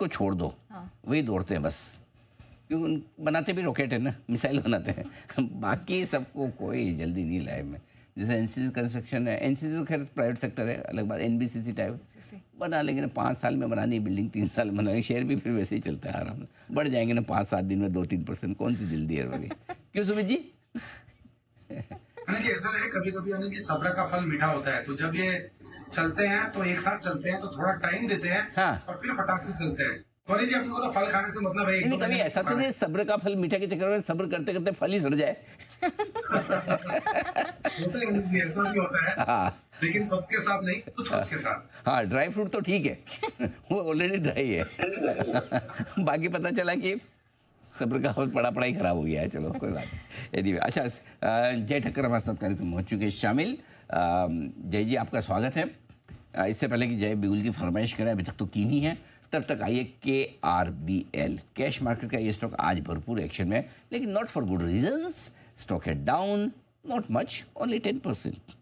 को छोड़ दो, वही दौड़ते हैं बस, क्योंकि बनाते भी रॉकेट है ना, मिसाइल बनाते हैं। बाकी सबको कोई जल्दी नहीं लाइफ में। जैसे एनसीसी कंस्ट्रक्शन है, एनसीसी तो खैर प्राइवेट सेक्टर है, अलग बात। एनबीसीसी टाइप बना लेंगे ना, 5 साल में बनानी बिल्डिंग, 3 साल में बनाएंगे, शेयर भी फिर वैसे ही चलता है आराम से, बढ़ जाएंगे ना 5-7 दिन में 2-3%, कौन सी जल्दी है भाई। क्यों सुमित जी? ऐसा है कभी कभी सब्र का फल मीठा होता है, तो जब ये चलते हैं तो एक साथ चलते हैं, तो थोड़ा टाइम देते हैं, हाँ। और फिर फटाक से चलते हैं। जी अपने को तो फल खाने से मतलब है, नहीं कभी ऐसा तो नहीं सब्र का फल मीठा के चक्कर में सब्र करते करते फल ही सड़ जाए। होता है, ऐसा भी होता है, हाँ। लेकिन सबके साथ नहीं, कुछ के साथ। हाँ, ड्राई फ्रूट तो ठीक है, वो ऑलरेडी ड्राई है। बाकी पता चला कि सब्र का फल पढ़ाई खराब हो गया है। चलो कोई बात नहीं। यदि अच्छा, जय ठक्कर हमारे साथ कार्यक्रम हो चुके शामिल। जय जी आपका स्वागत है। इससे पहले कि जय बिगुल की फरमाइश करें, अभी तक तो की नहीं है, तब तक आइए KRBL कैश मार्केट का ये स्टॉक आज भरपूर एक्शन में है, लेकिन not for good reasons. Stock है डाउन, नॉट मच, ओनली 10%।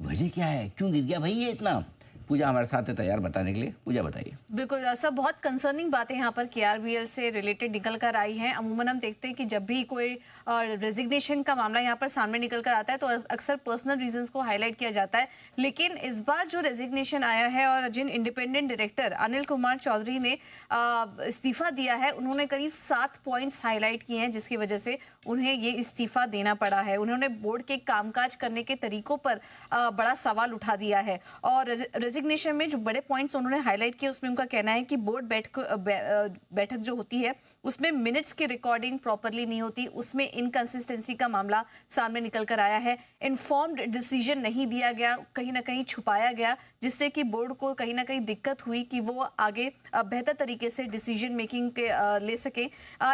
वजह क्या है, क्यों गिर गया भाई ये इतना? पूजा हमारे साथ है तैयार बताने के लिए। पूजा बताइए। बिल्कुल सर, बहुत कंसर्निंग बातें यहाँ पर KRBL से रिलेटेड निकल कर आई हैं। अमूमन हम देखते हैं कि जब भी कोई रेजिग्नेशन का मामला यहाँ पर सामने निकल कर आता है तो अक्सर पर्सनल रीजंस को हाईलाइट किया जाता है, लेकिन इस बार जो रेजिग्नेशन आया है और जिन इंडिपेंडेंट डायरेक्टर अनिल कुमार चौधरी ने इस्तीफा दिया है, उन्होंने करीब 7 पॉइंट्स हाईलाइट किए हैं जिसकी वजह से उन्हें ये इस्तीफा देना पड़ा है। उन्होंने बोर्ड के कामकाज करने के तरीकों पर बड़ा सवाल उठा दिया है और रेजिग्नेशन में जो बड़े पॉइंट्स उन्होंने हाईलाइट किए उसमें उनका कहना है कि बोर्ड बैठक जो होती है उसमें मिनट्स की रिकॉर्डिंग प्रॉपरली नहीं होती, उसमें इनकंसिस्टेंसी का मामला सामने निकल कर आया है। इन्फॉर्म्ड डिसीजन नहीं दिया गया, कहीं ना कहीं छुपाया गया, जिससे कि बोर्ड को कहीं ना कहीं दिक्कत हुई कि वो आगे बेहतर तरीके से डिसीजन मेकिंग ले सके।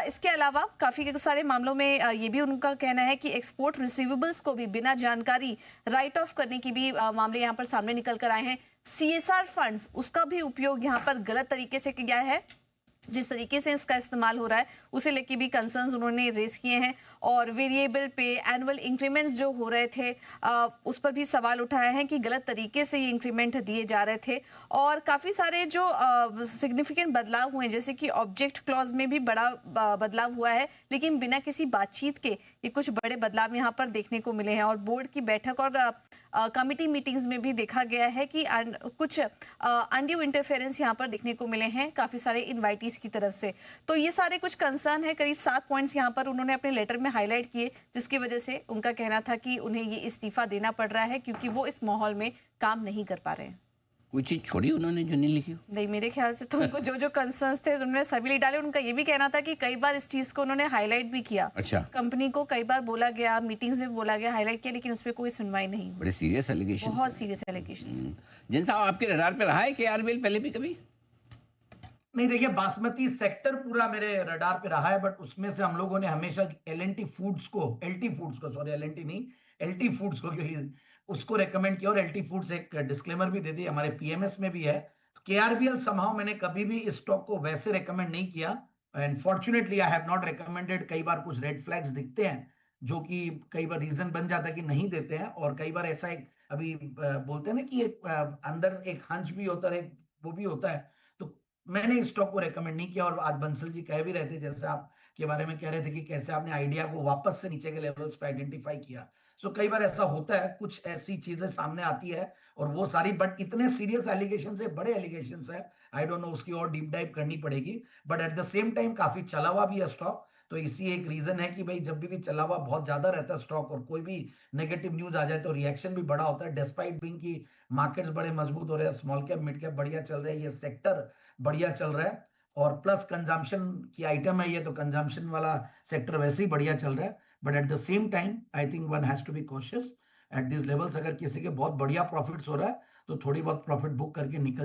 इसके अलावा काफ़ी सारे मामलों में ये भी उनका कहना है कि एक्सपोर्ट रिसीवेबल्स को भी बिना जानकारी राइट ऑफ करने की भी मामले यहाँ पर सामने निकल कर आए हैं। CSR फंड्स, उसका भी उपयोग यहाँ पर गलत तरीके से किया है, जिस तरीके से इसका इस्तेमाल हो रहा है उसे लेके भी कंसर्न्स उन्होंने रेज किए हैं। और वेरिएबल पे एनुअल इंक्रीमेंट्स जो हो रहे थे उस पर भी सवाल उठाया है कि गलत तरीके से ये इंक्रीमेंट दिए जा रहे थे। और काफ़ी सारे जो सिग्निफिकेंट बदलाव हुए हैं, जैसे कि ऑब्जेक्ट क्लॉज में भी बड़ा बदलाव हुआ है, लेकिन बिना किसी बातचीत के ये कुछ बड़े बदलाव यहाँ पर देखने को मिले हैं। और बोर्ड की बैठक और कमिटी मीटिंग्स में भी देखा गया है कि कुछ अनड्यू इंटरफेरेंस यहाँ पर देखने को मिले हैं काफ़ी सारे इन्वाइटीज की तरफ से। तो ये सारे कुछ कंसर्न है, करीब 7 पॉइंट्स यहाँ पर उन्होंने अपने लेटर में हाईलाइट किए, जिसकी वजह से उनका कहना था कि उन्हें ये इस्तीफा देना पड़ रहा है क्योंकि वो इस माहौल में काम नहीं कर पा रहे हैं। कोई चीज छोड़ी उन्होंने जो नहीं लिखी? नहीं, मेरे ख्याल से तो उनको जो कंसर्न्स थे उन्होंने सभी लिख डाले। उनका ये भी कहना था कि कई बार इस चीज को उन्होंने हाईलाइट भी किया। अच्छा। कंपनी को कई बार बोला गया, मीटिंग्स में बोला गया, हाईलाइट किया, लेकिन उस पर कोई सुनवाई नहीं। बड़े सीरियस एलिगेशन, बहुत सीरियस एलिगेशन। जिन साहब आपके रडार पे रहा है KRBL पहले भी कभी? नहीं, देखिए बासमती सेक्टर पूरा मेरे रडार पे रहा है, बट उसमें से हम लोगों ने हमेशा LT फूड्स को, सॉरी LNT नहीं, LT फूड्स को, क्योंकि उसको रेकमेंड किया। और LT फूड्स एक डिस्क्लेमर भी दे दी, हमारे PMS में भी है। तो KRBL समहाउ मैंने कभी भी इस स्टॉक को वैसे रेकमेंड नहीं किया, and fortunately I have not recommended. कई बार कुछ रेड फ्लैग्स दिखते हैं जो कि कई बार रीजन बन जाता है कि नहीं देते हैं, और कई बार ऐसा एक अभी बोलते हैं ना कि एक अंदर एक हंच भी होता है, वो भी होता है। तो मैंने इस स्टॉक को रेकमेंड नहीं किया। और आज बंसल जी कह भी रहे थे, जैसे आप के बारे में कह रहे थे कि कैसे आपने आइडिया को वापस से नीचे के लेवल्स पे आइडेंटिफाई किया। सो कई बार ऐसा होता है, कुछ ऐसी चीजें सामने आती है और वो सारी, बट इतने सीरियस एलिगेशन है, बड़े एलिगेशन है, आई डोंट नो, उसकी और डीप डाइव करनी पड़ेगी। But at the same time काफी चला हुआ भी है स्टॉक। तो इसी एक रीजन है कि भाई जब भी चला हुआ बहुत ज्यादा रहता है स्टॉक और कोई भी नेगेटिव न्यूज आ जाए तो रिएक्शन भी बड़ा होता है। डिस्पाइट बीइंग की मार्केट्स बड़े मजबूत हो रहे हैं, स्मॉल कैप मिड कैप बढ़िया चल रहे हैं, ये सेक्टर बढ़िया चल रहा है, और प्लस कंजम्पशन की आइटम है ये, तो कंजम्पशन वाला सेक्टर वैसे ही बढ़िया चल रहा है। But at the same time I think one has to be cautious at this levels. अगर किसी के बहुत बढ़िया प्रॉफिट्स हो रहा है तो थोड़ी बहुत प्रॉफिट बुक करके निकल